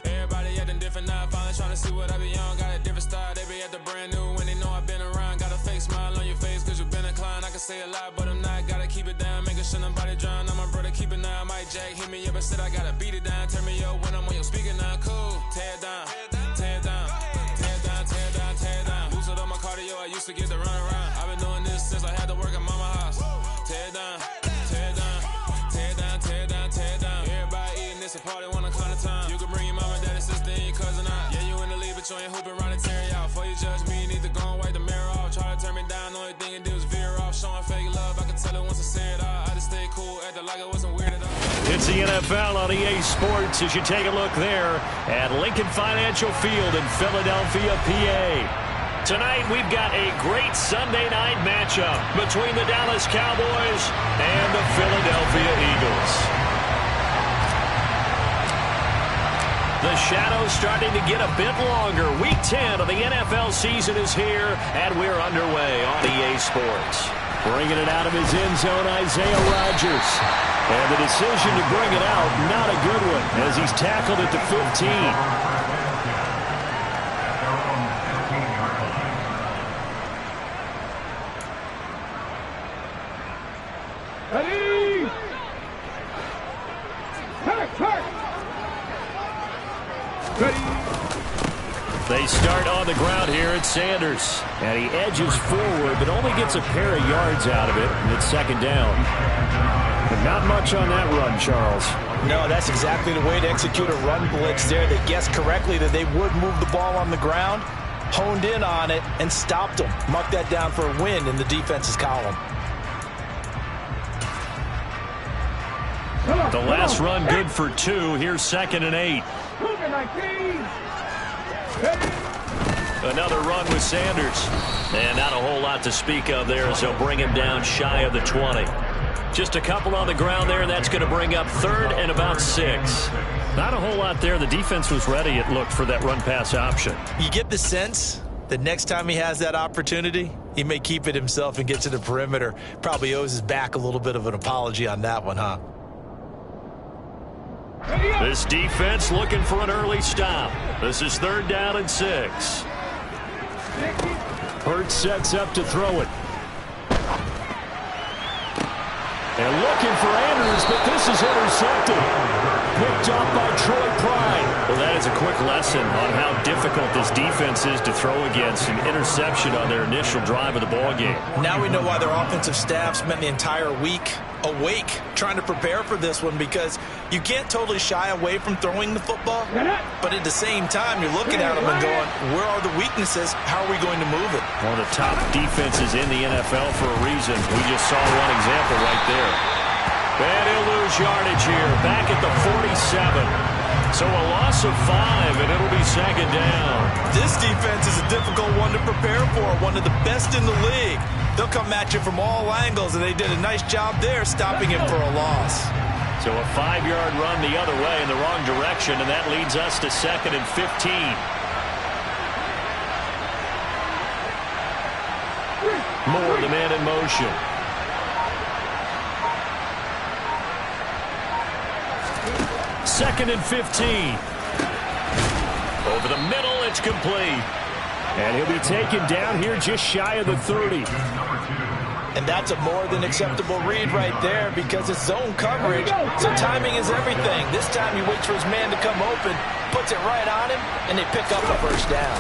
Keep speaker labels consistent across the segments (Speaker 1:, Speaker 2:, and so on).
Speaker 1: Everybody acting different now, finally trying to see what I be on. Got a different style, they be at the brand new when they know I've been around. Got a fake smile on your face cause you been inclined. I can say a lot but I'm not, gotta keep it down, making sure nobody drown. I'm my brother, keep it now, Mike Jack hit me up and said I gotta beat it down. Turn me up when I'm on your speaker now, cool. Tear it down, tear it down, tear it down, tear it down, tear it down. Lose it on my cardio, I used to get to run around. I've been doing this since I had to work at mama house. Tear it down, tear it down, tear it down, tear it down, tear it down. Everybody eating this, a party one o'clock of time. You can bring your mama, daddy, sister, and your cousin out. Yeah, you in the lead, but you ain't hooping around and tear it out. Before you judge me, you need to go and wipe the mirror off. Try to turn me down, the only thing it did was veer off. Showing fake love, I can tell it once I say it all. I just stay cool, acting like it wasn't weird at all.
Speaker 2: It's the NFL on EA Sports as you take a look there at Lincoln Financial Field in Philadelphia, PA. Tonight we've got a great Sunday night matchup between the Dallas Cowboys and the Philadelphia Eagles. The shadow's starting to get a bit longer. Week 10 of the NFL season is here, and we're underway on EA Sports. Bringing it out of his end zone, Isaiah Rodgers. And the decision to bring it out, not a good one, as he's tackled at the 15. They start on the ground here at Sanders. And he edges forward, but only gets a pair of yards out of it. And it's second down. But not much on that run, Charles.
Speaker 3: No, that's exactly the way to execute a run blitz there. They guessed correctly that they would move the ball on the ground, honed in on it, and stopped them. Marked that down for a win in the defense's column.
Speaker 2: The last run good for 2. Here's 2nd and 8. Another run with Sanders. And not a whole lot to speak of there as they'll bring him down shy of the 20. Just a couple on the ground there, and that's going to bring up 3rd and about 6. Not a whole lot there. The defense was ready, it looked, for that run-pass option.
Speaker 3: You get the sense that next time he has that opportunity, he may keep it himself and get to the perimeter. Probably owes his back a little bit of an apology on that one, huh?
Speaker 2: This defense looking for an early stop. This is 3rd down and 6. Hurts sets up to throw it. And looking for Andrews, but this is intercepted. Picked off by Troy Pride. Well, that is a quick lesson on how difficult this defense is to throw against. An interception on their initial drive of the ballgame.
Speaker 3: Now we know why their offensive staff spent the entire week awake trying to prepare for this one, because you can't totally shy away from throwing the football, but at the same time you're looking at them and going, where are the weaknesses? How are we going to move it?
Speaker 2: One of the top defenses in the NFL for a reason. We just saw one example right there. And he'll lose yardage here, back at the 47. So a loss of 5, and it'll be 2nd down.
Speaker 3: This defense is a difficult one to prepare for, one of the best in the league. They'll come at you from all angles, and they did a nice job there stopping him for a loss.
Speaker 2: So a 5-yard run the other way in the wrong direction, and that leads us to 2nd and 15. Moore, the man in motion. Second and 15. Over the middle, it's complete. And he'll be taken down here just shy of the 30.
Speaker 3: And that's a more than acceptable read right there, because it's zone coverage, so timing is everything. This time he waits for his man to come open, puts it right on him, and they pick up a 1st down.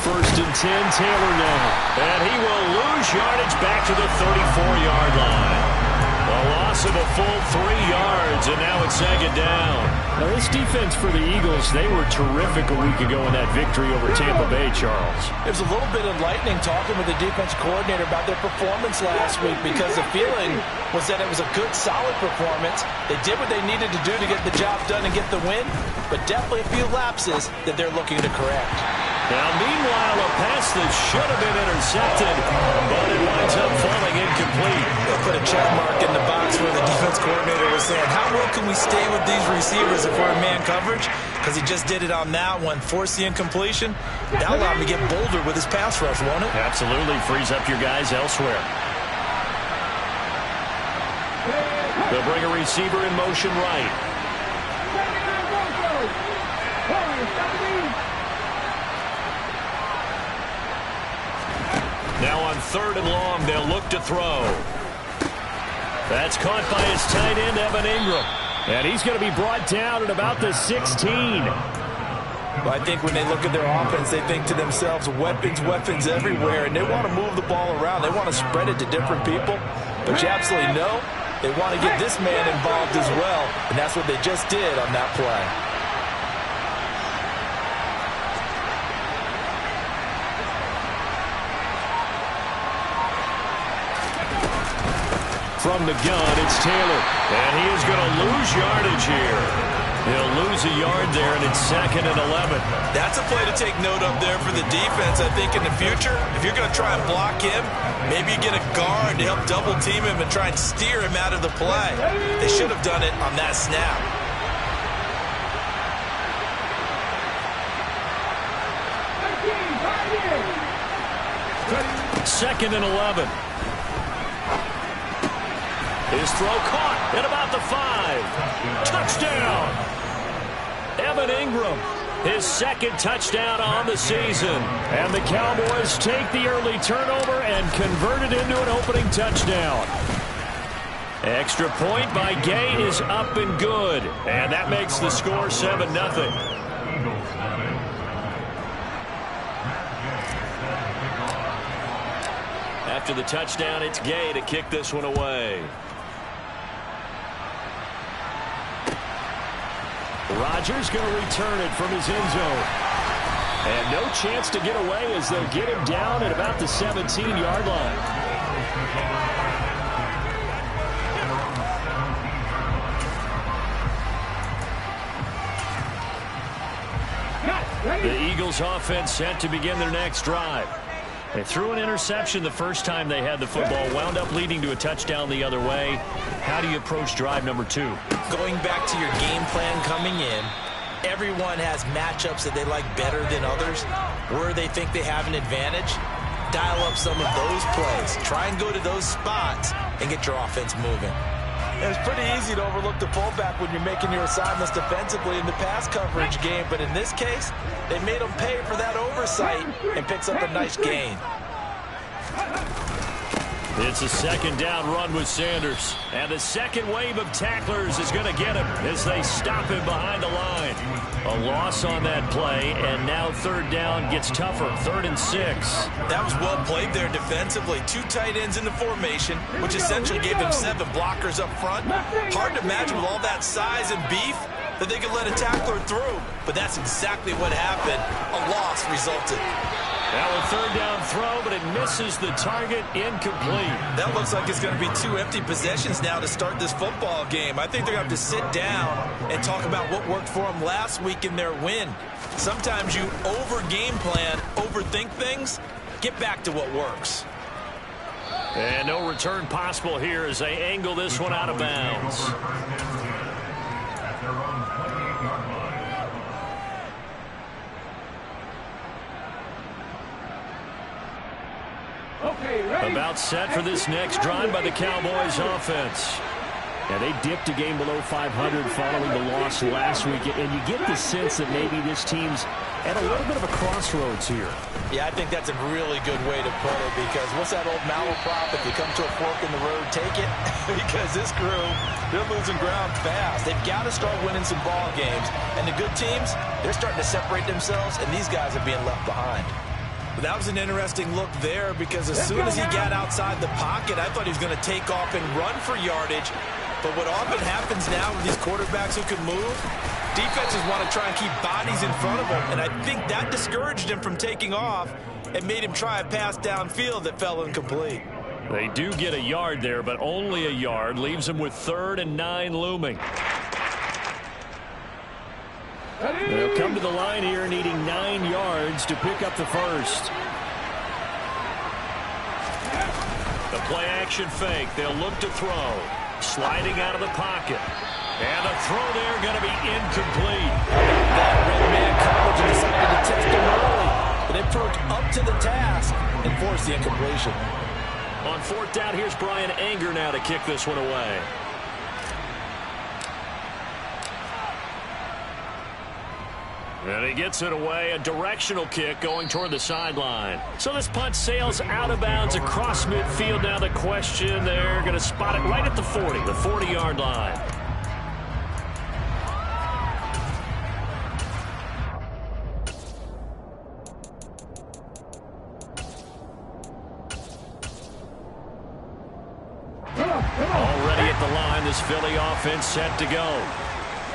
Speaker 2: 1st and 10, Taylor now. And he will lose yardage back to the 34-yard line. A loss of a full 3 yards, and now it's 2nd down. Now, this defense for the Eagles, they were terrific a week ago in that victory over Tampa Bay, Charles.
Speaker 3: There's a little bit enlightening talking with the defense coordinator about their performance last week, because the feeling was that it was a good, solid performance. They did what they needed to do to get the job done and get the win, but definitely a few lapses that they're looking to correct.
Speaker 2: Now, meanwhile, a pass that should have been intercepted, but it winds up falling incomplete.
Speaker 3: They'll put a check mark in the box where the defense coordinator was saying, how well can we stay with these receivers if we're in man coverage? Because he just did it on that one, forced the incompletion. That'll allow him to get bolder with his pass rush, won't it?
Speaker 2: Absolutely, frees up your guys elsewhere. They'll bring a receiver in motion right. they'll look to throw. That's caught by his tight end, Evan Ingram. And he's going to be brought down at about the 16.
Speaker 3: Well, I think when they look at their offense, they think to themselves, weapons, weapons everywhere, and they want to move the ball around. They want to spread it to different people. But you absolutely know they want to get this man involved as well, and that's what they just did on that play.
Speaker 2: From the gun, it's Taylor. And he is going to lose yardage here. He'll lose a yard there, and it's 2nd and 11.
Speaker 3: That's a play to take note of there for the defense. I think in the future, if you're going to try and block him, maybe you get a guard to help double-team him and try and steer him out of the play. They should have done it on that snap.
Speaker 2: Second and 11. His throw caught at about the 5. Touchdown! Evan Ingram, his 2nd touchdown on the season. And the Cowboys take the early turnover and convert it into an opening touchdown. Extra point by Gay is up and good. And that makes the score 7-0. After the touchdown, it's Gay to kick this one away. Rodgers going to return it from his end zone. And no chance to get away as they'll get him down at about the 17-yard line. The Eagles offense set to begin their next drive. They threw an interception the first time they had the football, wound up leading to a touchdown the other way. How do you approach drive number 2?
Speaker 3: Going back to your game plan coming in, everyone has matchups that they like better than others, where they think they have an advantage. Dial up some of those plays. Try and go to those spots and get your offense moving. And it's pretty easy to overlook the fullback when you're making your assignments defensively in the pass coverage game, but in this case, they made them pay for that oversight and picks up a nice gain.
Speaker 2: It's a 2nd down run with Sanders. And the second wave of tacklers is going to get him as they stop him behind the line. A loss on that play, and now 3rd down gets tougher. 3rd and 6.
Speaker 3: That was well played there defensively. 2 tight ends in the formation, which essentially gave them 7 blockers up front. Hard to imagine with all that size and beef that they could let a tackler through. But that's exactly what happened. A loss resulted.
Speaker 2: Now a 3rd down throw, but it misses the target, incomplete.
Speaker 3: That looks like it's going to be 2 empty possessions now to start this football game. I think they're going to have to sit down and talk about what worked for them last week in their win. Sometimes you over-game plan, overthink things. Get back to what works.
Speaker 2: And no return possible here as they angle this one out of bounds. About set for this next drive by the Cowboys offense. And they dipped a game below 500 following the loss last week. And you get the sense that maybe this team's at a little bit of a crossroads here.
Speaker 3: Yeah, I think that's a really good way to put it, because what's that old malaprop? If you come to a fork in the road, take it. Because this crew, they're losing ground fast. They've got to start winning some ball games. And the good teams, they're starting to separate themselves, and these guys are being left behind. But that was an interesting look there, because as soon as he got outside the pocket, I thought he was going to take off and run for yardage. But what often happens now with these quarterbacks who can move, defenses want to try and keep bodies in front of them. And I think that discouraged him from taking off and made him try a pass downfield that fell incomplete.
Speaker 2: They do get a yard there, but only a yard. Leaves them with 3rd and 9 looming. They'll come to the line here needing 9 yards to pick up the first. The play-action fake. They'll look to throw. Sliding out of the pocket. And the throw there going to be incomplete.
Speaker 3: That red man coverage decided to test him early. But they proved up to the task and forced the incompletion.
Speaker 2: On 4th down, here's Brian Anger now to kick this one away. And he gets it away, a directional kick going toward the sideline. So this punt sails out of bounds across midfield. Now the question, they're going to spot it right at the 40, the 40-yard line. Already at the line, this Philly offense set to go.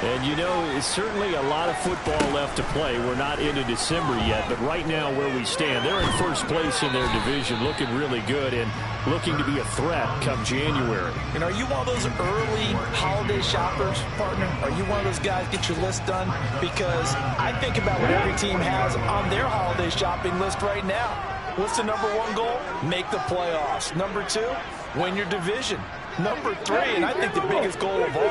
Speaker 2: And, you know, it's certainly a lot of football left to play. We're not into December yet, but right now where we stand, they're in first place in their division, looking really good and looking to be a threat come January.
Speaker 3: And are you one of those early holiday shoppers, partner? Are you one of those guys get your list done? Because I think about what every team has on their holiday shopping list right now. What's the number one goal? Make the playoffs. Number two, win your division. Number three, and I think the biggest goal of all,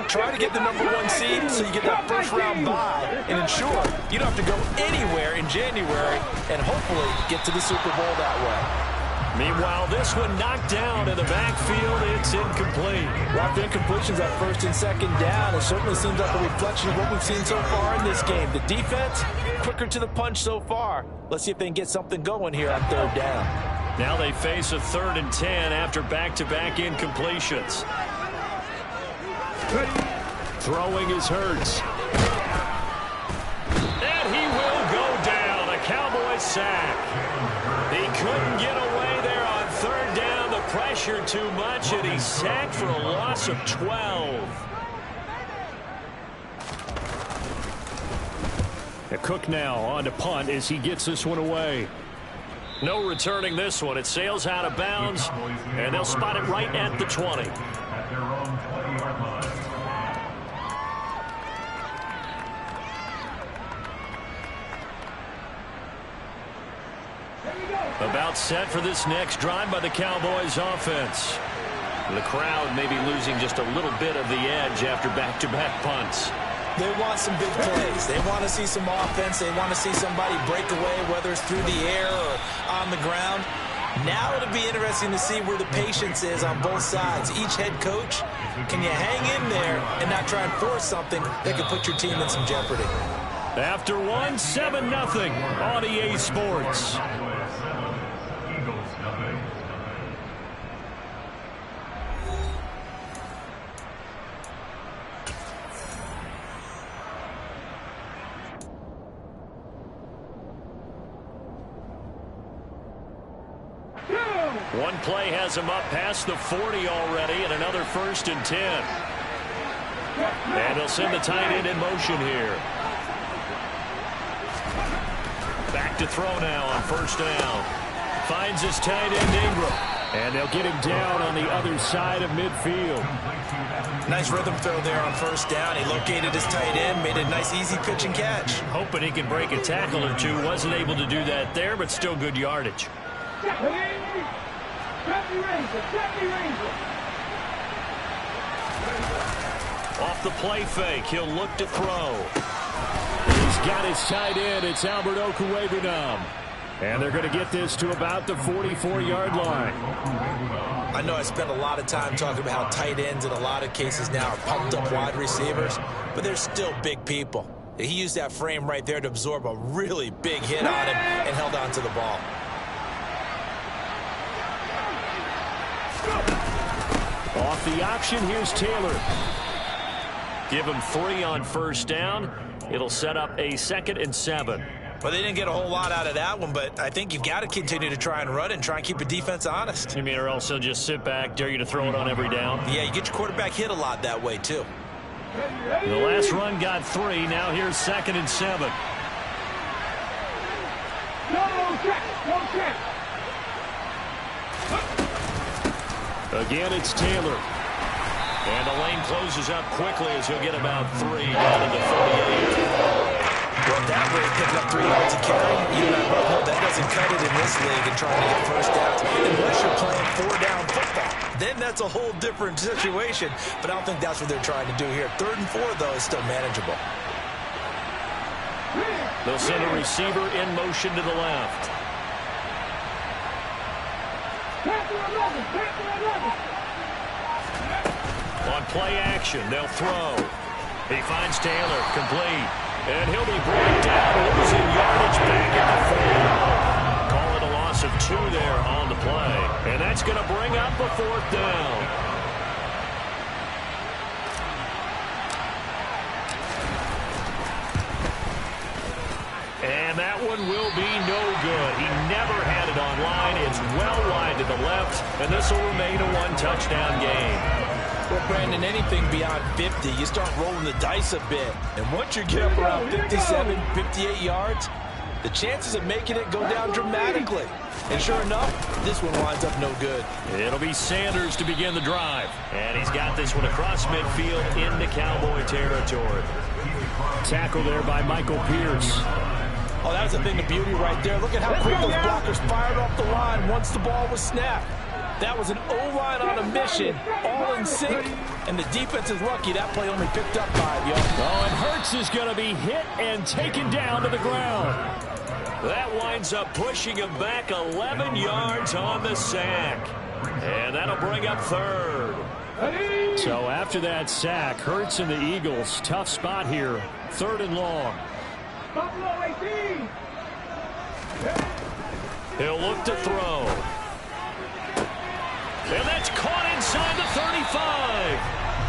Speaker 3: try to get the number one seed so you get that first round bye and ensure you don't have to go anywhere in January and hopefully get to the Super Bowl that way.
Speaker 2: Meanwhile, this one knocked down in the backfield. It's incomplete.
Speaker 3: Well, the incompletions at first and second down, it certainly seems like a reflection of what we've seen so far in this game. The defense, quicker to the punch so far. Let's see if they can get something going here on third down.
Speaker 2: Now they face a 3rd and 10 after back-to-back incompletions. Throwing is Hurts. And he will go down. A Cowboy sack. He couldn't get away there on 3rd down. The pressure too much, and he's sacked for a loss of 12. Cook now on to punt as he gets this one away. No returning this one. It sails out of bounds, and they'll spot it right at the 20. About set for this next drive by the Cowboys offense. The crowd may be losing just a little bit of the edge after back-to-back punts.
Speaker 3: They want some big plays. They want to see some offense. They want to see somebody break away, whether it's through the air or on the ground. Now it'll be interesting to see where the patience is on both sides. Each head coach, can you hang in there and not try and force something that could put your team in some jeopardy?
Speaker 2: After one, 7-0 on EA Sports. One play has him up past the 40 already, and another 1st and 10. And he'll send the tight end in motion here. Back to throw now on 1st down. Finds his tight end Ingram. And they'll get him down on the other side of midfield.
Speaker 3: Nice rhythm throw there on 1st down. He located his tight end, made a nice easy pitch and catch.
Speaker 2: Hoping he can break a tackle or two. Wasn't able to do that there, but still good yardage. Off the play fake, he'll look to throw. He's got his tight end. It's Albert Okwuegbunam. And they're going to get this to about the 44-yard line.
Speaker 3: I know I spent a lot of time talking about how tight ends in a lot of cases now are pumped up wide receivers, but they're still big people. He used that frame right there to absorb a really big hit on him and held on to the ball.
Speaker 2: Off the option, here's Taylor. Give him 3 on 1st down. It'll set up a 2nd and 7.
Speaker 3: Well, they didn't get a whole lot out of that one, but I think you've got to continue to try and run and try and keep the defense honest.
Speaker 2: You mean, or else they'll just sit back, dare you to throw it on every down?
Speaker 3: Yeah, you get your quarterback hit a lot that way, too.
Speaker 2: The last run got 3. Now here's 2nd and 7. Again, it's Taylor. And the lane closes up quickly as he'll get about 3 down to the 48.
Speaker 3: Well, that rate picking up 3 yards a carry, you and I both know that doesn't cut it in this league and trying to get 1st downs. Unless you're playing 4-down football, then that's a whole different situation. But I don't think that's what they're trying to do here. 3rd and 4, though, is still manageable.
Speaker 2: They'll send a receiver in motion to the left. On play action, they'll throw. He finds Taylor, complete. And he'll be brought down, losing yardage back at the 4. Call it a loss of 2 there on the play. And that's going to bring up a 4th down. And that one will be no good. He never had it online. It's well wide to the left, and this will remain a 1-touchdown game.
Speaker 3: Well, Brandon, anything beyond 50, you start rolling the dice a bit. And once you get up around 57, 58 yards, the chances of making it go down dramatically. And sure enough, this one winds up no good.
Speaker 2: It'll be Sanders to begin the drive. And he's got this one across midfield into Cowboy territory. Tackle there by Michael Pierce.
Speaker 3: Oh, that was a thing of beauty right there. Look at how quick those blockers fired off the line once the ball was snapped. That was an O-line on a mission, all in sync, and the defense is lucky that play only picked up 5 yards.
Speaker 2: Oh, and Hurts is going to be hit and taken down to the ground. That winds up pushing him back 11 yards on the sack. And that'll bring up 3rd. So after that sack, Hurts and the Eagles, tough spot here, 3rd and long.
Speaker 4: Buffalo 18.
Speaker 2: He'll look to throw. And that's caught inside the 35.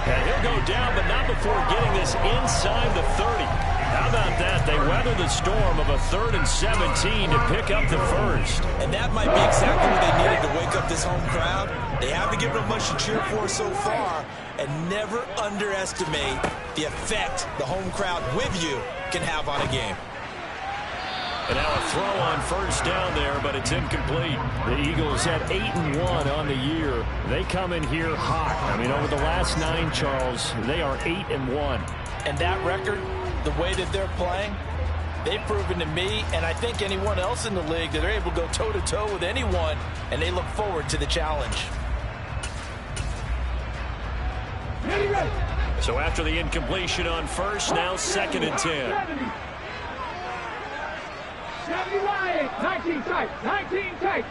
Speaker 2: And he'll go down, but not before getting this inside the 30. How about that? They weather the storm of a 3rd and 17 to pick up the 1st.
Speaker 3: And that might be exactly what they needed to wake up this home crowd. They haven't given them much to cheer for so far. And never underestimate the effect the home crowd with you can have on a game.
Speaker 2: And now a throw on 1st down there, but it's incomplete. The Eagles at 8-1 on the year. They come in here hot. I mean, over the last 9, Charles, they are 8-1.
Speaker 3: And that record, the way that they're playing, they've proven to me, and I think anyone else in the league, that they're able to go toe-to-toe with anyone, and they look forward to the challenge.
Speaker 2: So after the incompletion on 1st, now 2nd and 10.
Speaker 4: 70 wide, 19 tight, 19 tight.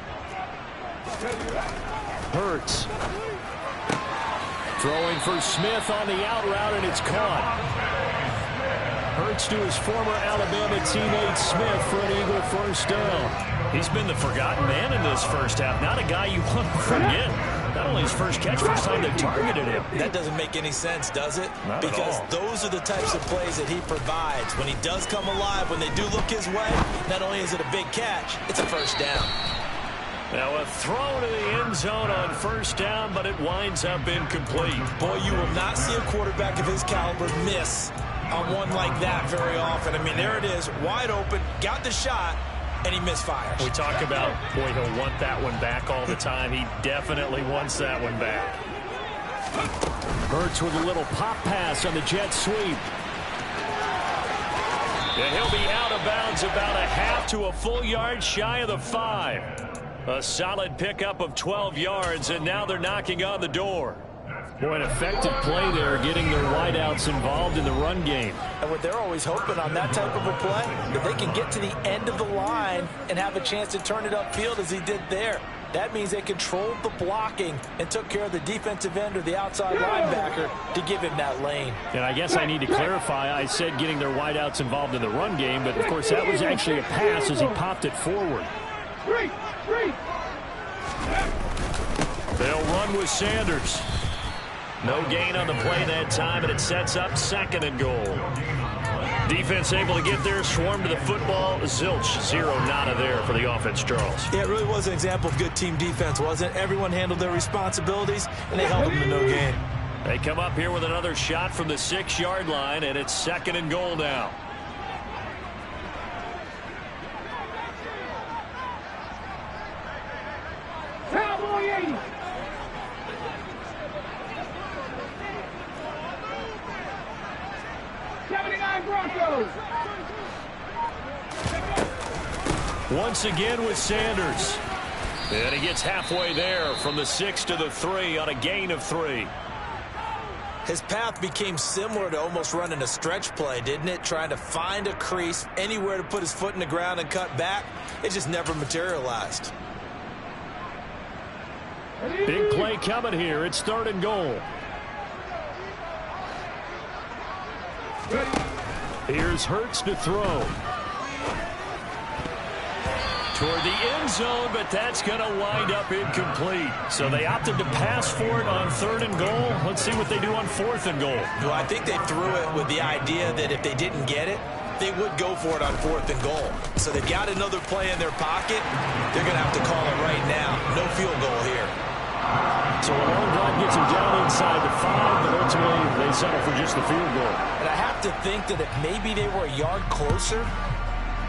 Speaker 2: Hurts. Throwing for Smith on the out route, and it's caught. Hurts to his former Alabama teammate Smith for an Eagle 1st down. He's been the forgotten man in this 1st half. Not a guy you want to forget. Not only his first catch, first time they've targeted him.
Speaker 3: That doesn't make any sense, does it?
Speaker 2: Not
Speaker 3: because
Speaker 2: at all.
Speaker 3: Those are the types of plays that he provides. When he does come alive, when they do look his way, not only is it a big catch, it's a 1st down.
Speaker 2: Now a throw to the end zone on 1st down, but it winds up incomplete.
Speaker 3: Boy, you will not see a quarterback of his caliber miss on one like that very often. I mean, there it is, wide open, got the shot, and he misfires.
Speaker 2: We talk about, boy, he'll want that one back all the time. He definitely wants that one back. Hurts with a little pop pass on the jet sweep. And he'll be out of bounds about a half to a full yard shy of the 5. A solid pickup of 12 yards, and now they're knocking on the door. Boy, an effective play there, getting their wideouts involved in the run game.
Speaker 3: And what they're always hoping on that type of a play, that they can get to the end of the line and have a chance to turn it upfield as he did there. That means they controlled the blocking and took care of the defensive end or the outside linebacker to give him that lane.
Speaker 2: And I guess I need to clarify, I said getting their wideouts involved in the run game, but of course that was actually a pass as he popped it forward. They'll run with Sanders. No gain on the play that time, and it sets up 2nd and goal. Defense able to get there, swarm to the football. Zilch, 0 nada there for the offense, Charles.
Speaker 3: Yeah, it really was an example of good team defense, wasn't it? Everyone handled their responsibilities, and they held them to no gain.
Speaker 2: They come up here with another shot from the 6-yard line, and it's 2nd and goal now.
Speaker 4: Cowboy 80. Broncos.
Speaker 2: Once again with Sanders. And he gets halfway there from the 6 to the 3 on a gain of 3.
Speaker 3: His path became similar to almost running a stretch play, didn't it? Trying to find a crease, anywhere to put his foot in the ground and cut back. It just never materialized.
Speaker 2: Big play coming here. It's 3rd and goal. Here's Hurts to throw. Toward the end zone, but that's going to wind up incomplete. So they opted to pass for it on 3rd and goal. Let's see what they do on 4th and goal.
Speaker 3: Well, I think they threw it with the idea that if they didn't get it, they would go for it on 4th and goal. So they've got another play in their pocket. They're going to have to call it right now. No field goal here.
Speaker 2: So a long drive gets them down inside the 5, but ultimately they settle for just the field goal.
Speaker 3: And I have to think that if maybe they were a yard closer,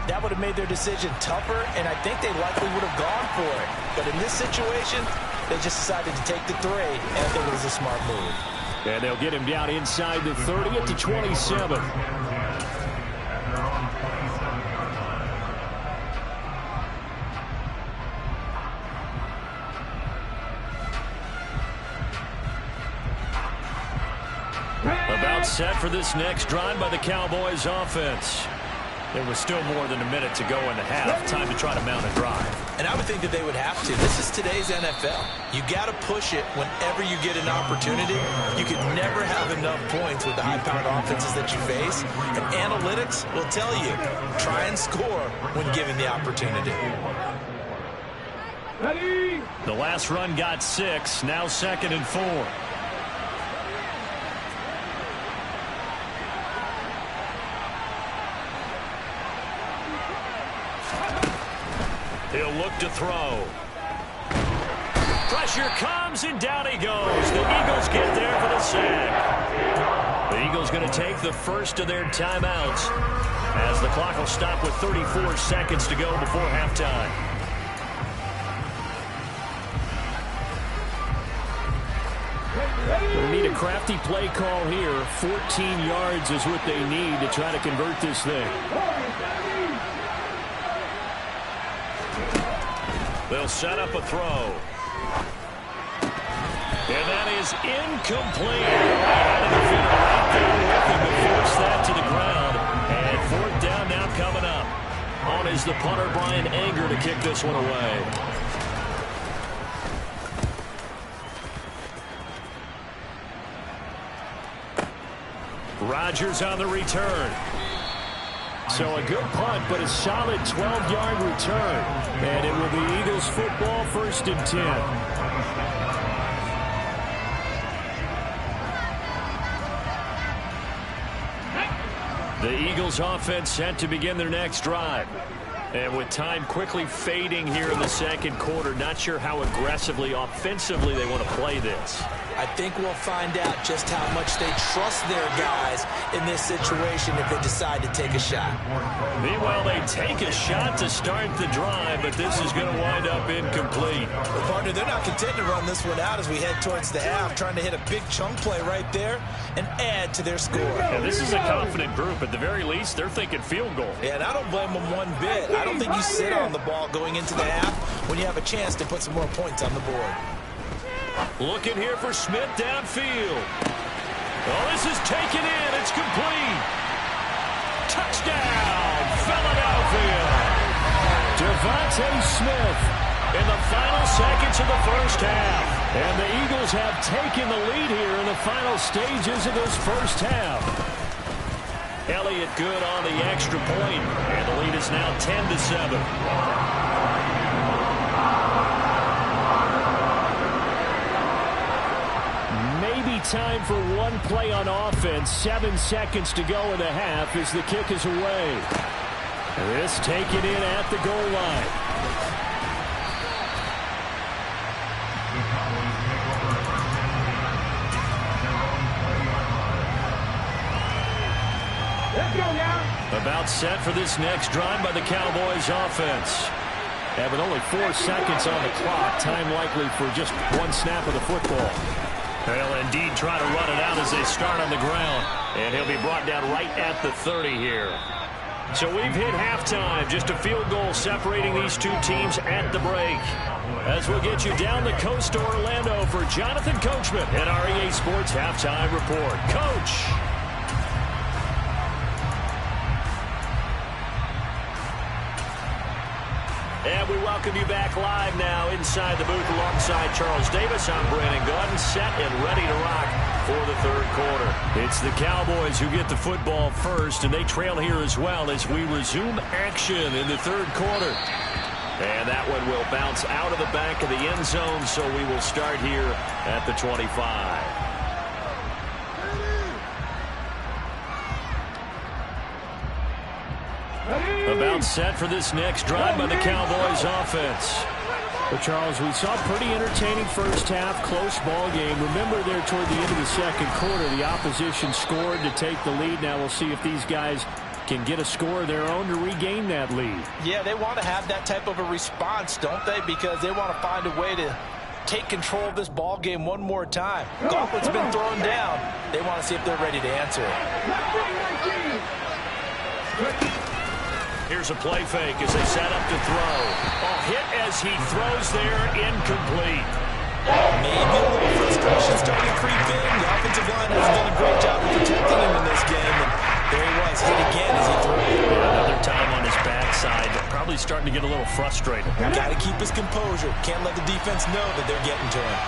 Speaker 3: that would have made their decision tougher, and I think they likely would have gone for it. But in this situation, they just decided to take the 3, and I think it was a smart move.
Speaker 2: And they'll get him down inside the 30 at the 27. About set for this next drive by the Cowboys offense. There was still more than a minute to go in the half. Time to try to mount a drive.
Speaker 3: And I would think that they would have to. This is today's NFL. You got to push it whenever you get an opportunity. You can never have enough points with the high-powered offenses that you face. And analytics will tell you, try and score when given the opportunity.
Speaker 4: Ready?
Speaker 2: The last run got 6. Now 2nd and 4. He'll look to throw. Pressure comes, and down he goes. The Eagles get there for the sack. The Eagles going to take the first of their timeouts as the clock will stop with 34 seconds to go before halftime. They need a crafty play call here. 14 yards is what they need to try to convert this thing. They'll set up a throw. And that is incomplete. Right there with him to force that to the ground. And 4th down now coming up. On is the punter, Brian Anger, to kick this one away. Rodgers on the return. So a good punt, but a solid 12-yard return. And it will be Eagles football, 1st and 10. The Eagles offense set to begin their next drive. And with time quickly fading here in the 2nd quarter, not sure how aggressively, offensively they want to play this.
Speaker 3: I think we'll find out just how much they trust their guys in this situation if they decide to take a shot.
Speaker 2: Meanwhile, they take a shot to start the drive, but this is going to wind up incomplete.
Speaker 3: Well, partner, they're not content to run this one out as we head towards the half, trying to hit a big chunk play right there and add to their score.
Speaker 2: Yeah, this is a confident group. At the very least, they're thinking field goal.
Speaker 3: Yeah, and I don't blame them one bit. I don't think you sit on the ball going into the half when you have a chance to put some more points on the board.
Speaker 2: Looking here for Smith downfield. Oh, this is taken in. It's complete. Touchdown, Philadelphia. Devontae Smith in the final seconds of the first half. And the Eagles have taken the lead here in the final stages of this first half. Elliott good on the extra point, and the lead is now 10-7. Time for one play on offense. 7 seconds to go in the half as the kick is away. This taken in at the goal line.
Speaker 4: Let's go now.
Speaker 2: About set for this next drive by the Cowboys offense. And with only 4 seconds on the clock, time likely for just one snap of the football. They'll indeed try to run it out as they start on the ground. And he'll be brought down right at the 30 here. So we've hit halftime. Just a field goal separating these two teams at the break. As we'll get you down the coast to Orlando for Jonathan Coachman at our EA Sports Halftime Report. Coach. And we welcome you back live now inside the booth alongside Charles Davis. I'm Brandon Gaudin, set and ready to rock before the third quarter. It's the Cowboys who get the football first, and they trail here as well as we resume action in the third quarter. And that one will bounce out of the back of the end zone, so we will start here at the 25. About set for this next drive by the Cowboys offense.
Speaker 5: But, Charles, we saw a pretty entertaining first half, close ball game. Remember there toward the end of the second quarter, the opposition scored to take the lead. Now we'll see if these guys can get a score of their own to regain that lead.
Speaker 3: Yeah, they want to have that type of a response, don't they? Because they want to find a way to take control of this ball game one more time. Gauntlet's been thrown down. They want to see if they're ready to answer it.
Speaker 2: Here's a play fake as they set up to throw. Hit as he throws there, incomplete.
Speaker 3: Maybe a little frustration starting to creep in. The offensive line hasn't done a great job of protecting him in this game. And there he was, hit again as he threw.
Speaker 2: Another time on his backside. Probably starting to get a little frustrated.
Speaker 3: Got to keep his composure. Can't let the defense know that they're getting to him.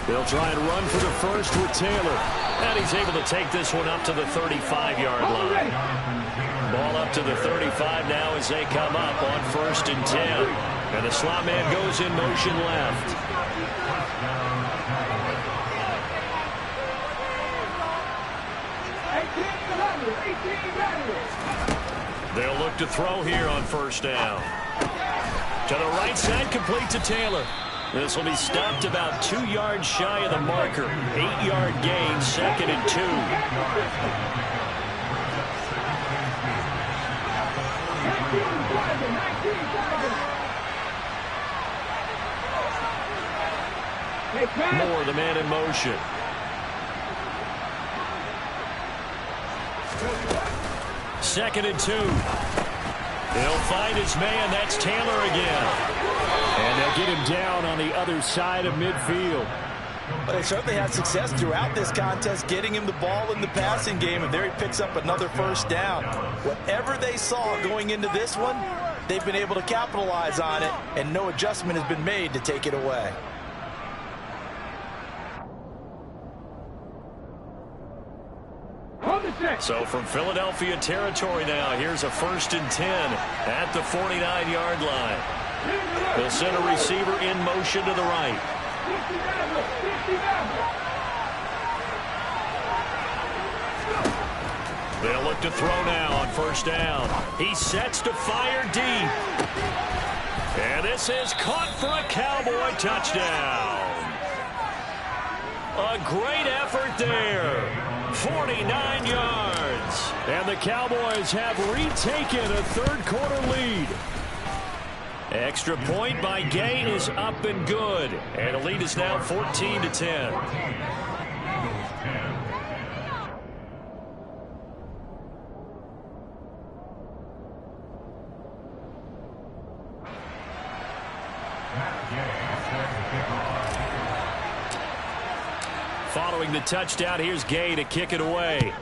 Speaker 2: They'll try and run for the first with Taylor. And he's able to take this one up to the 35-yard line. Ball up to the 35 now as they come up on 1st and 10. And the slot man goes in motion left. They'll look to throw here on 1st down. To the right side, complete to Taylor. This will be stopped about 2 yards shy of the marker. 8-yard gain, 2nd and 2. Moore, the man in motion. Second and 2. He'll find his man. That's Taylor again.
Speaker 5: And they'll get him down on the other side of midfield.
Speaker 3: But they certainly had success throughout this contest, getting him the ball in the passing game, and there he picks up another 1st down. Whatever they saw going into this one, they've been able to capitalize on it, and no adjustment has been made to take it away.
Speaker 2: So from Philadelphia territory now, here's a 1st and 10 at the 49-yard line. They'll send a receiver in motion to the right. They'll look to throw now on 1st down. He sets to fire deep. And this is caught for a Cowboy touchdown. A great effort there. 49 yards. And the Cowboys have retaken a third-quarter lead. Extra point by Gay is up and good. And the lead is now 14-10. Following the touchdown, here's Gay to kick it away.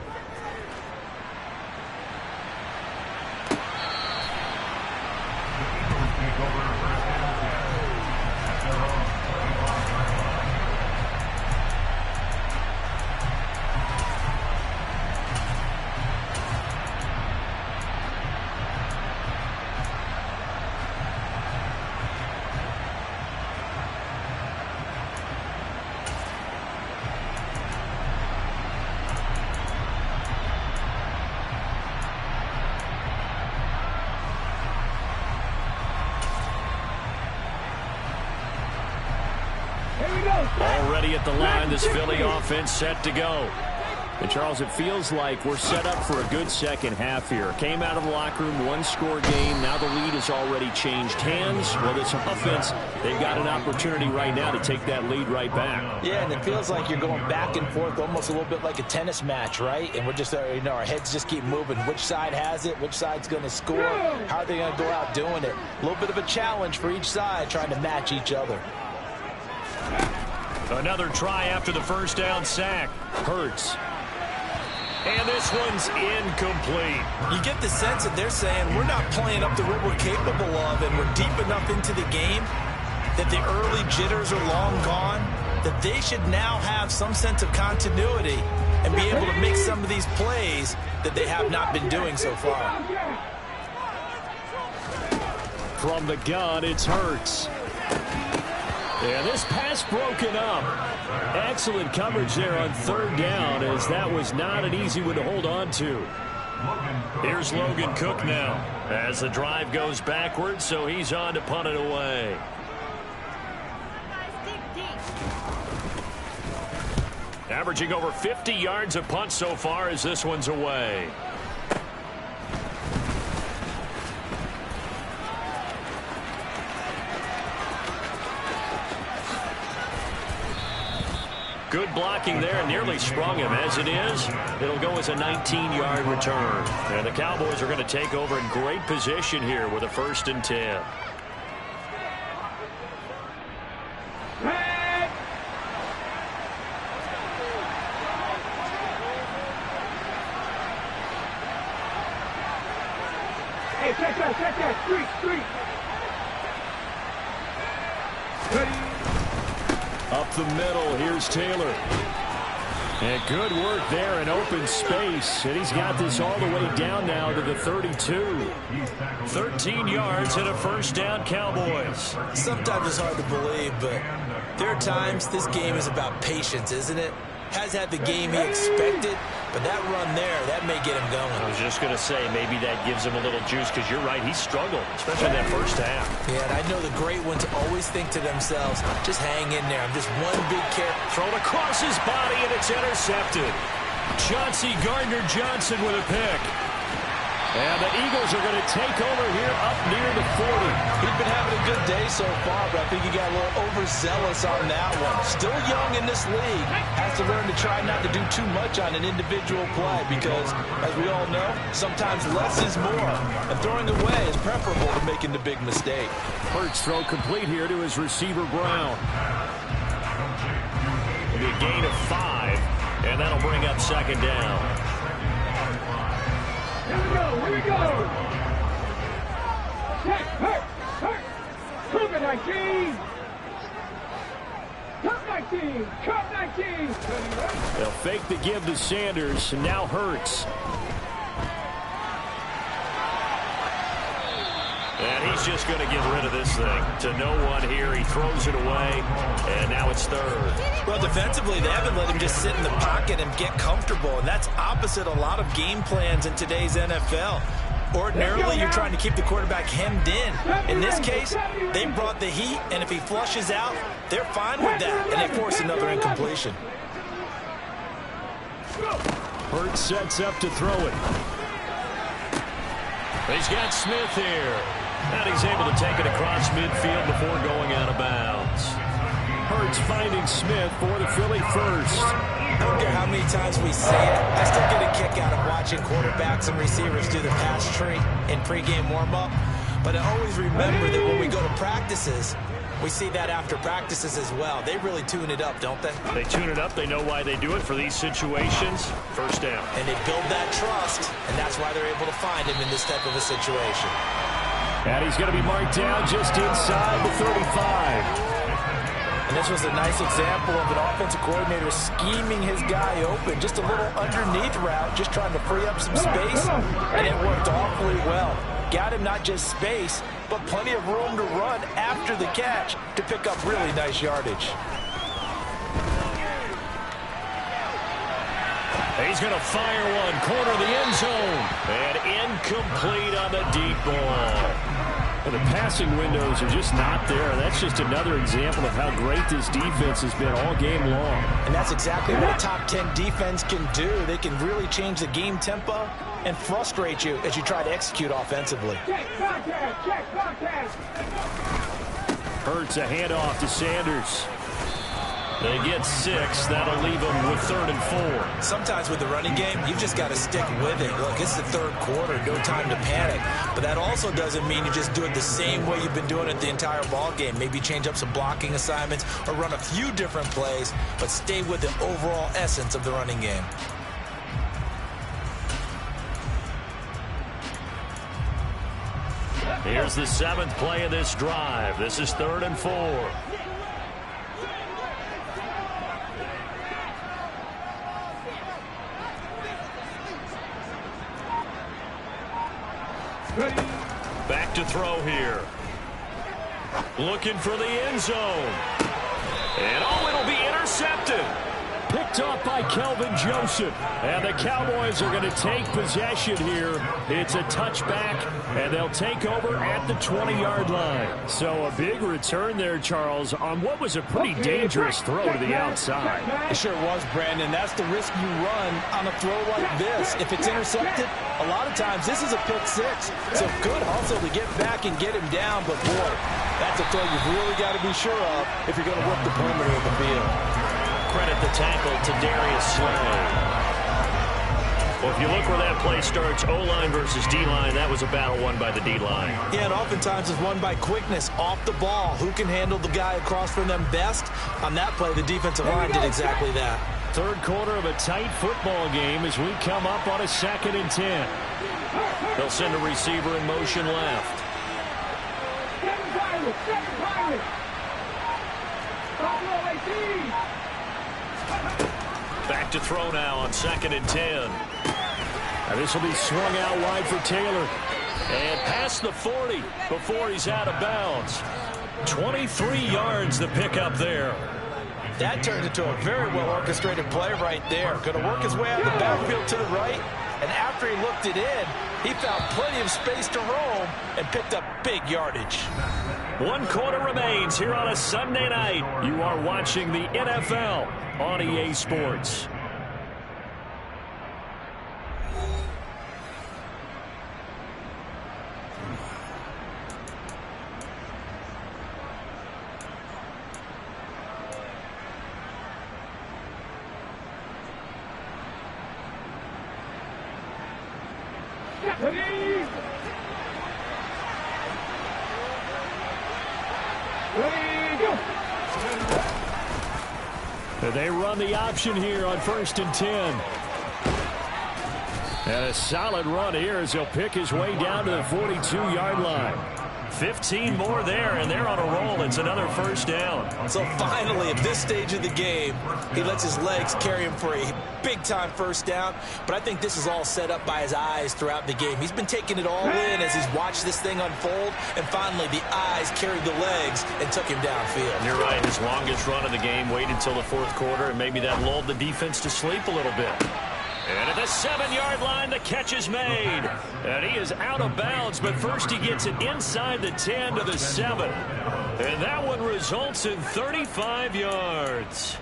Speaker 2: Already at the line, this Philly offense set to go.
Speaker 5: And, Charles, it feels like we're set up for a good second half here. Came out of the locker room, one-score game. Now the lead has already changed hands. Well, this offense, they've got an opportunity right now to take that lead right back.
Speaker 3: Yeah, and it feels like you're going back and forth almost a little bit like a tennis match, right? And we're just, our heads just keep moving. Which side has it? Which side's going to score? How are they going to go out doing it? A little bit of a challenge for each side trying to match each other.
Speaker 2: Another try after the first down sack.
Speaker 5: Hurts.
Speaker 2: And this one's incomplete.
Speaker 3: You get the sense that they're saying we're not playing up to what we're capable of, and we're deep enough into the game that the early jitters are long gone, that they should now have some sense of continuity and be able to make some of these plays that they have not been doing so far.
Speaker 2: From the gun, it's Hurts. And this pass broken up. Excellent coverage there on third down, as that was not an easy one to hold on to. Here's Logan Cook now as the drive goes backwards, so he's on to punt it away. Averaging over 50 yards a punt so far as this one's away. Good blocking there, nearly sprung him. As it is, it'll go as a 19-yard return. And the Cowboys are going to take over in great position here with a 1st and 10.
Speaker 4: Hey, check that, street. Ready.
Speaker 2: Up the middle, here's Taylor. And good work there in open space. And he's got this all the way down now to the 32. 13 yards and a 1st down, Cowboys.
Speaker 3: Sometimes it's hard to believe, but there are times this game is about patience, isn't it? Has had the game he expected, but that run there, that may get him going.
Speaker 2: I was just going to say, maybe that gives him a little juice, because you're right, he struggled, especially in that 1st half.
Speaker 3: Yeah, and I know the great ones always think to themselves, just hang in there. I'm just one big carry.
Speaker 2: Thrown across his body, and it's intercepted. Chauncey Gardner-Johnson with a pick. And the Eagles are going to take over here up near the 40.
Speaker 3: He's been having a good day so far, but I think he got a little overzealous on that one. Still young in this league. Has to learn to try not to do too much on an individual play because, as we all know, sometimes less is more. And throwing away is preferable to making the big mistake.
Speaker 2: Hurts throw complete here to his receiver, Brown. It'll be a gain of 5, and that'll bring up 2nd down.
Speaker 4: Here we go. Check, hurt. Cover 19. Cut 19.
Speaker 2: They'll fake the give to Sanders, and now Hurts. And he's just going to get rid of this thing. To no one here. He throws it away, and now it's 3rd.
Speaker 3: Well, defensively, they haven't let him just sit in the pocket and get comfortable, and that's opposite a lot of game plans in today's NFL. Ordinarily, you're trying to keep the quarterback hemmed in. In this case, they brought the heat, and if he flushes out, they're fine with that, and they force another incompletion.
Speaker 2: Hurts sets up to throw it. He's got Smith here. And he's able to take it across midfield before going out of bounds. Hurts finding Smith for the Philly 1st.
Speaker 3: I don't care how many times we say it, I still get a kick out of watching quarterbacks and receivers do the pass tree in pregame warm-up. But I always remember that when we go to practices, we see that after practices as well. They really tune it up, don't they?
Speaker 2: They tune it up. They know why they do it for these situations. 1st down.
Speaker 3: And they build that trust, and that's why they're able to find him in this type of a situation.
Speaker 2: And he's going to be marked down just inside the 35.
Speaker 3: And this was a nice example of an offensive coordinator scheming his guy open. Just a little underneath route, just trying to free up some space, and it worked awfully well. Got him not just space, but plenty of room to run after the catch to pick up really nice yardage.
Speaker 2: He's going to fire one, corner of the end zone, and incomplete on the deep ball. Well, the passing windows are just not there. That's just another example of how great this defense has been all game long.
Speaker 3: And that's exactly what a top 10 defense can do. They can really change the game tempo and frustrate you as you try to execute offensively.
Speaker 4: Check contact.
Speaker 2: Hurts a handoff to Sanders. They get 6. That'll leave them with 3rd and 4.
Speaker 3: Sometimes with the running game, you've just got to stick with it. Look, it's the 3rd quarter, no time to panic. But that also doesn't mean you just do it the same way you've been doing it the entire ball game. Maybe change up some blocking assignments or run a few different plays, but stay with the overall essence of the running game.
Speaker 2: Here's the 7th play of this drive. This is 3rd and 4. Back to throw here. Looking for the end zone. And it'll be intercepted. Picked off by Kelvin Joseph. And the Cowboys are going to take possession here. It's a touchback, and they'll take over at the 20-yard line. So a big return there, Charles, on what was a pretty dangerous throw to the outside.
Speaker 3: It sure was, Brandon. That's the risk you run on a throw like this. If it's intercepted, a lot of times this is a pick six. So good hustle to get back and get him down. But, boy, that's a throw you've really got to be sure of if you're going to work the perimeter of the field.
Speaker 2: Credit the tackle to Darius Slay. Well, if you look where that play starts, O-line versus D-line, that was a battle won by the D-line.
Speaker 3: Yeah, and oftentimes it's won by quickness off the ball. Who can handle the guy across from them best? On that play, the defensive line did exactly that.
Speaker 2: 3rd quarter of a tight football game as we come up on a 2nd and 10. They'll send a receiver in motion left. Back to throw now on 2nd and 10. Now this will be swung out wide for Taylor. And past the 40 before he's out of bounds. 23 yards the pickup there.
Speaker 3: That turned into a very well-orchestrated play right there. Going to work his way out of the backfield to the right. And after he looked it in, he found plenty of space to roam and picked up big yardage.
Speaker 2: 1 quarter remains here on a Sunday night. You are watching the NFL on EA Sports. They run the option here on 1st and 10. And a solid run here as he'll pick his way down to the 42-yard line. 15 more there, and they're on a roll. It's another first down.
Speaker 3: So finally, at this stage of the game, he lets his legs carry him for a big-time first down. But I think this is all set up by his eyes throughout the game. He's been taking it all in as he's watched this thing unfold. And finally, the eyes carried the legs and took him downfield.
Speaker 2: You're right. His longest run of the game waited until the 4th quarter, and maybe that lulled the defense to sleep a little bit. And at the 7-yard line, the catch is made. And he is out of bounds, but first he gets it inside the 10 to the 7. And that one results in 35 yards.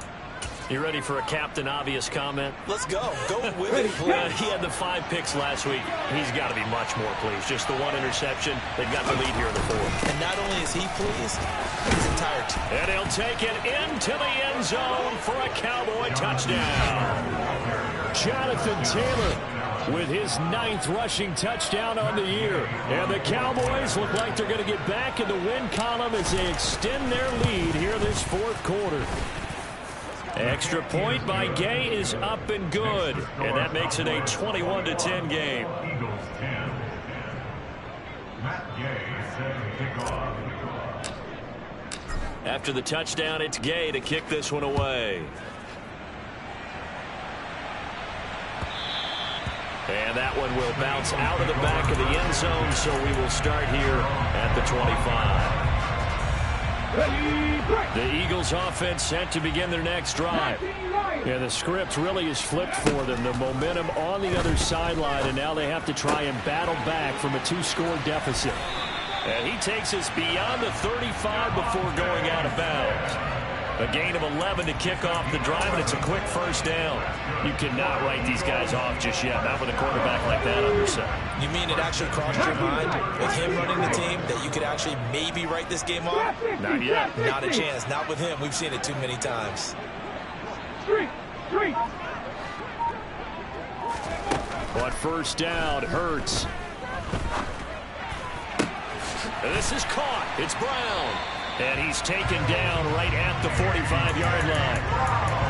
Speaker 2: You ready for a Captain Obvious comment?
Speaker 3: Let's go. Go with it, please.
Speaker 2: He had the 5 picks last week. He's got to be much more pleased. Just the 1 interception. They've got the lead here in the 4th.
Speaker 3: And not only is he pleased, his entire team.
Speaker 2: And he'll take it into the end zone for a Cowboy touchdown. Jonathan Taylor with his 9th rushing touchdown on the year. And the Cowboys look like they're going to get back in the win column as they extend their lead here this 4th quarter. Extra point by Gay is up and good. And that makes it a 21-10 game. After the touchdown, it's Gay to kick this one away. And that one will bounce out of the back of the end zone, so we will start here at the 25. The Eagles offense set to begin their next drive. Yeah, the script really is flipped for them. The momentum on the other sideline, and now they have to try and battle back from a 2-score deficit. And he takes us beyond the 35 before going out of bounds. A gain of 11 to kick off the drive, and it's a quick first down. You cannot write these guys off just yet, not with a quarterback like that under center.
Speaker 3: You mean it actually crossed your mind with him running the team that you could actually maybe write this game off?
Speaker 2: Not yet.
Speaker 3: Not a chance. Not with him. We've seen it too many times.
Speaker 2: But first down, Hurts. This is caught. It's Brown. And he's taken down right at the 45-yard line.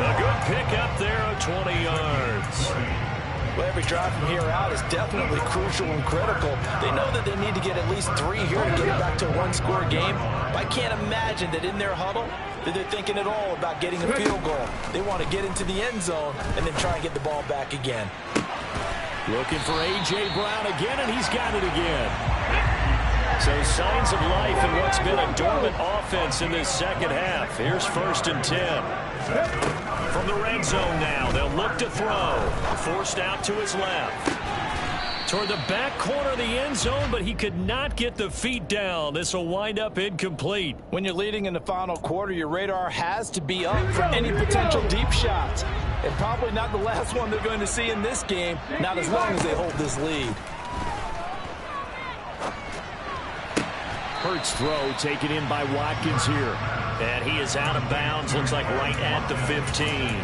Speaker 2: A good pick up there of 20 yards.
Speaker 3: Well, every drive from here out is definitely crucial and critical. They know that they need to get at least 3 here to get it back to a one-score game. I can't imagine that in their huddle that they're thinking at all about getting a field goal. They want to get into the end zone and then try and get the ball back again.
Speaker 2: Looking for A.J. Brown again, and he's got it again. So signs of life in what's been a dormant offense in this second half. Here's 1st and 10. From the red zone now, they'll look to throw. Forced out to his left. Toward the back corner of the end zone, but he could not get the feet down. This will wind up incomplete.
Speaker 3: When you're leading in the final quarter, your radar has to be up for any potential deep shots. And probably not the last one they're going to see in this game, not as long as they hold this lead.
Speaker 2: Hurts throw taken in by Watkins here. And he is out of bounds, looks like right at the 15.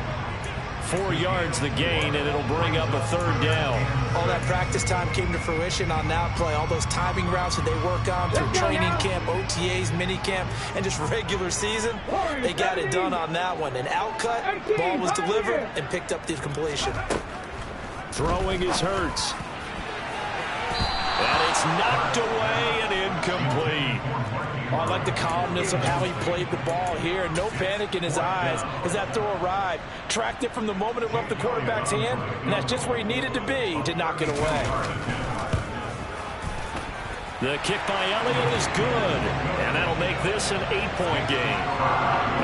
Speaker 2: 4 yards the gain, and it'll bring up a 3rd down.
Speaker 3: All that practice time came to fruition on that play. All those timing routes that they work on through training camp, OTAs, mini camp, and just regular season, they got it done on that one. An outcut, ball was delivered, and picked up the completion.
Speaker 2: Throwing is Hurts. And it's knocked away and incomplete.
Speaker 3: Oh, I like the calmness of how he played the ball here. No panic in his eyes as that throw arrived. Tracked it from the moment it left the quarterback's hand, and that's just where he needed to be to knock it away.
Speaker 2: The kick by Elliott is good, and that'll make this an 8-point game.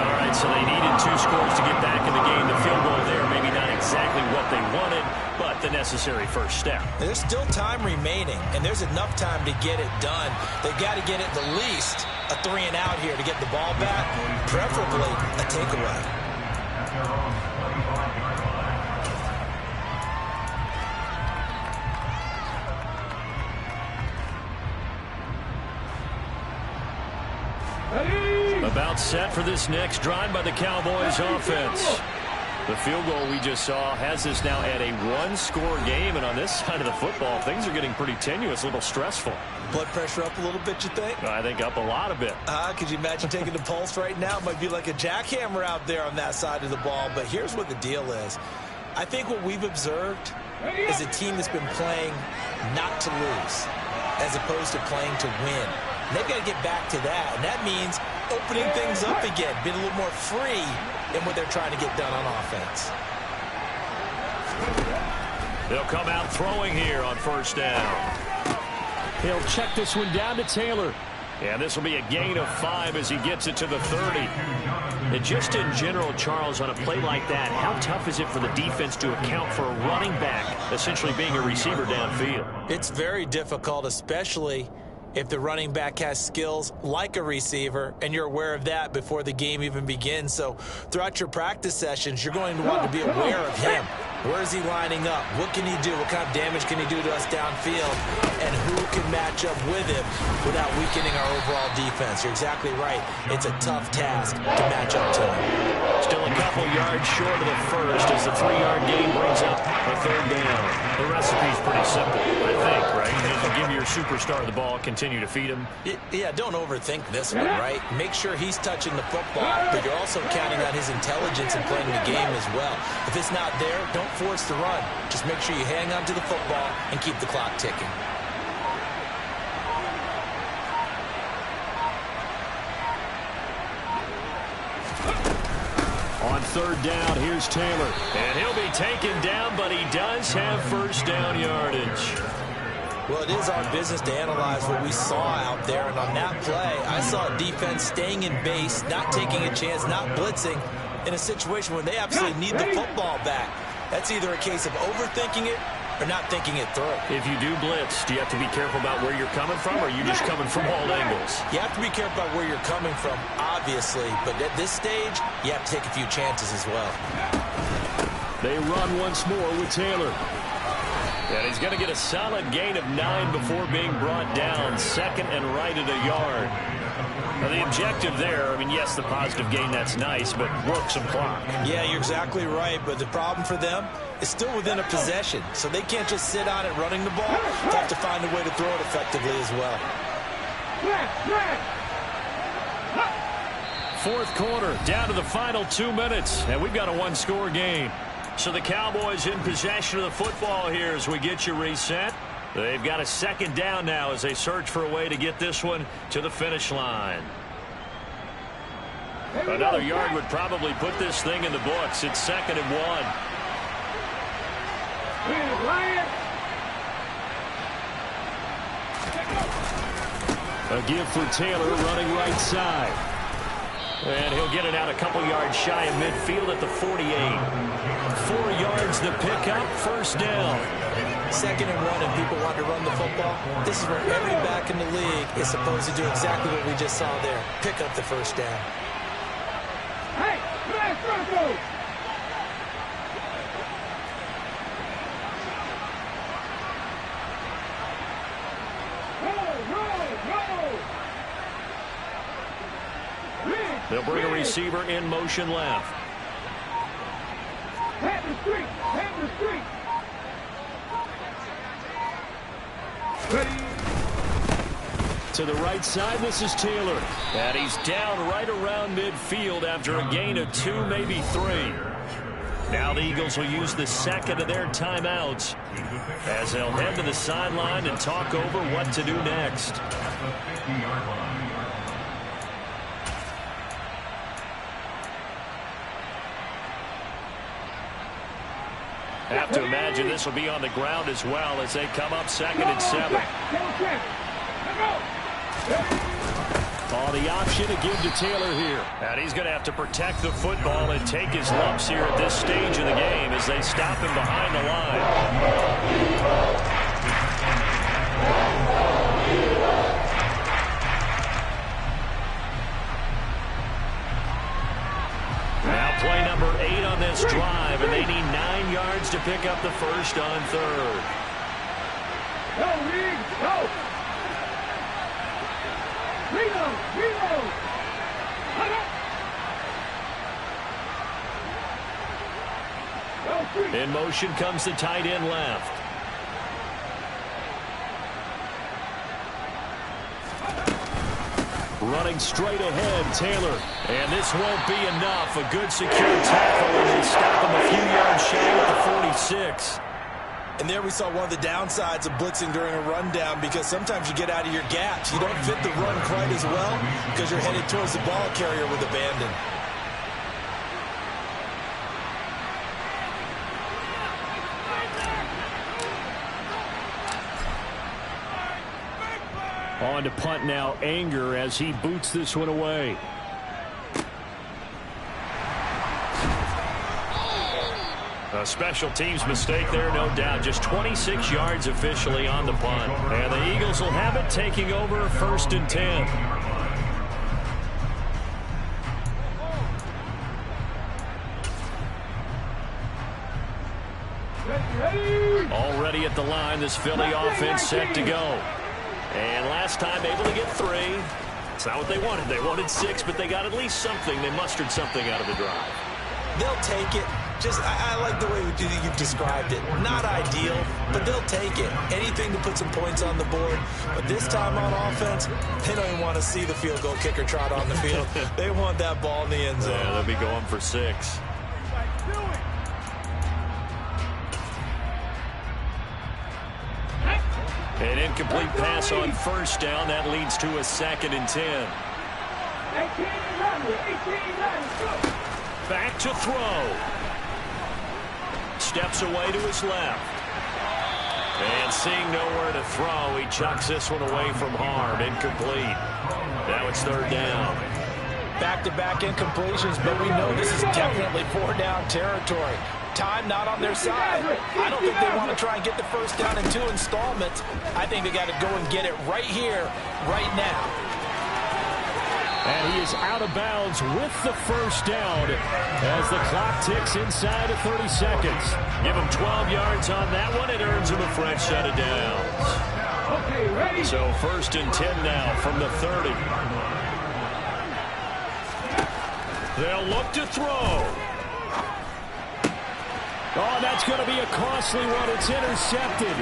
Speaker 2: All right, so they needed 2 scores to get back in the game. The field goal there, maybe not exactly what they wanted, but the necessary first step.
Speaker 3: There's still time remaining, and there's enough time to get it done. They've got to get at the least a 3 and out here to get the ball back, preferably a takeaway.
Speaker 2: About set for this next drive by the Cowboys offense. The field goal we just saw has us now at a 1-score game, and on this side of the football, things are getting pretty tenuous, a little stressful.
Speaker 3: Blood pressure up a little bit, you think?
Speaker 2: I think up a lot of it.
Speaker 3: Could you imagine taking the pulse right now? It might be like a jackhammer out there on that side of the ball, but here's what the deal is. I think what we've observed is a team that's been playing not to lose as opposed to playing to win. And they've got to get back to that, and that means opening things up again, being a little more free in what they're trying to get done on offense.
Speaker 2: They'll come out throwing here on 1st down. He'll check this one down to Taylor. And this will be a gain of 5 as he gets it to the 30. And just in general, Charles, on a play like that, how tough is it for the defense to account for a running back essentially being a receiver downfield?
Speaker 3: It's very difficult, especially if the running back has skills like a receiver, and you're aware of that before the game even begins. So throughout your practice sessions, you're going to want to be aware of him. Where is he lining up? What can he do? What kind of damage can he do to us downfield? And who can match up with him without weakening our overall defense? You're exactly right. It's a tough task to match up to him.
Speaker 2: Still a couple yards short of the first as the 3-yard gain brings up a 3rd down. The recipe's pretty simple, I think, right? You give your superstar the ball, continue to feed him.
Speaker 3: Yeah, don't overthink this one, right? Make sure he's touching the football, but you're also counting on his intelligence in playing the game as well. If it's not there, don't force the run. Just make sure you hang on to the football and keep the clock ticking.
Speaker 2: On 3rd down, here's Taylor. And he'll be taken down, but he does have 1st down yardage.
Speaker 3: Well, it is our business to analyze what we saw out there, and on that play, I saw a defense staying in base, not taking a chance, not blitzing, in a situation where they absolutely need the football back. That's either a case of overthinking it or not thinking it through.
Speaker 2: If you do blitz, do you have to be careful about where you're coming from, or are you just coming from all angles?
Speaker 3: You have to be careful about where you're coming from, obviously, but at this stage, you have to take a few chances as well.
Speaker 2: They run once more with Taylor. And he's going to get a solid gain of 9 before being brought down. 2nd and right at a yard. Now, the objective there, I mean, yes, the positive gain, that's nice, but work some clock.
Speaker 3: Yeah, you're exactly right, but the problem for them is still within a possession, so they can't just sit on it running the ball. They have to find a way to throw it effectively as well.
Speaker 2: 4th quarter, down to the final 2 minutes, and we've got a 1-score game. So the Cowboys in possession of the football here as we get you reset. They've got a second down now as they search for a way to get this one to the finish line. Another yard would probably put this thing in the books. It's 2nd and 1.
Speaker 5: A give for Taylor running right side.
Speaker 2: And he'll get it out a couple yards shy of midfield at the 48. 4 yards to pick up, first down.
Speaker 3: 2nd and 1 and people want to run the football. This is where every back in the league is supposed to do exactly what we just saw there. Pick up the first down.
Speaker 4: Hey, flash Bronco!
Speaker 2: They'll bring a receiver in motion left.
Speaker 4: Pat the street! Pat the street! Ready?
Speaker 5: To the right side, this is Taylor.
Speaker 2: And he's down right around midfield after a gain of 2, maybe 3. Now the Eagles will use the second of their timeouts as they'll head to the sideline and talk over what to do next. Have to imagine this will be on the ground as well as they come up 2nd and 7.
Speaker 5: Oh, the option to give to Taylor here.
Speaker 2: And he's going to have to protect the football and take his lumps here at this stage of the game as they stop him behind the line. Now play number 8 on this drive, and they need 9 yards to pick up the first on 3rd.
Speaker 4: Go, Reed! Go! Reload! Reload! Cut up!
Speaker 2: In motion comes the tight end left.
Speaker 5: Running straight ahead, Taylor.
Speaker 2: And this won't be enough. A good secure tackle, and they stop him a few yards shy at the 46.
Speaker 3: And there we saw one of the downsides of blitzing during a rundown, because sometimes you get out of your gaps. You don't fit the run quite as well because you're headed towards the ball carrier with abandon.
Speaker 5: On to punt now, Anger, as he boots this one away.
Speaker 2: A special teams mistake there, no doubt. Just 26 yards officially on the punt. And the Eagles will have it, taking over 1st and 10. Already at the line, this Philly offense set to go. And last time able to get 3. It's not what they wanted. They wanted 6, but they got at least something. They mustered something out of the drive.
Speaker 3: They'll take it. Just, I like the way you've described it. Not ideal, but they'll take it. Anything to put some points on the board. But this time on offense, they don't even want to see the field goal kicker trot on the field. They want that ball in the end zone.
Speaker 2: Yeah, they'll be going for 6. An incomplete pass on 1st down. That leads to a 2nd and 10. Back to throw. Steps away to his left. And seeing nowhere to throw, he chucks this one away from harm. Incomplete. Now it's 3rd down.
Speaker 3: Back-to-back incompletions, but we know this is definitely 4-down territory. Time not on their side. I don't think they want to try and get the first down in 2 installments. I think they got to go and get it right here, right now.
Speaker 5: And he is out of bounds with the first down as the clock ticks inside of 30 seconds.
Speaker 2: Give him 12 yards on that one. It earns him a fresh set of downs.
Speaker 4: Okay, ready?
Speaker 2: So 1st and 10 now from the 30. They'll look to throw.
Speaker 5: Oh, that's going to be a costly one. It's intercepted.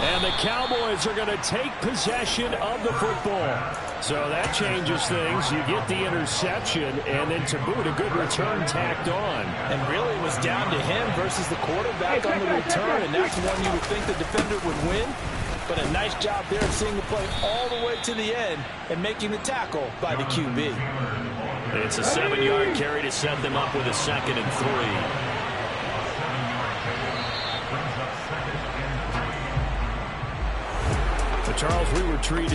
Speaker 2: And the Cowboys are going to take possession of the football. So that changes things. You get the interception, and then to boot, a good return tacked on.
Speaker 3: And really it was down to him versus the quarterback on the return, and that's one you would think the defender would win. But a nice job there of seeing the play all the way to the end and making the tackle by the QB.
Speaker 2: It's a 7-yard carry to set them up with a 2nd and 3. Charles, we were treated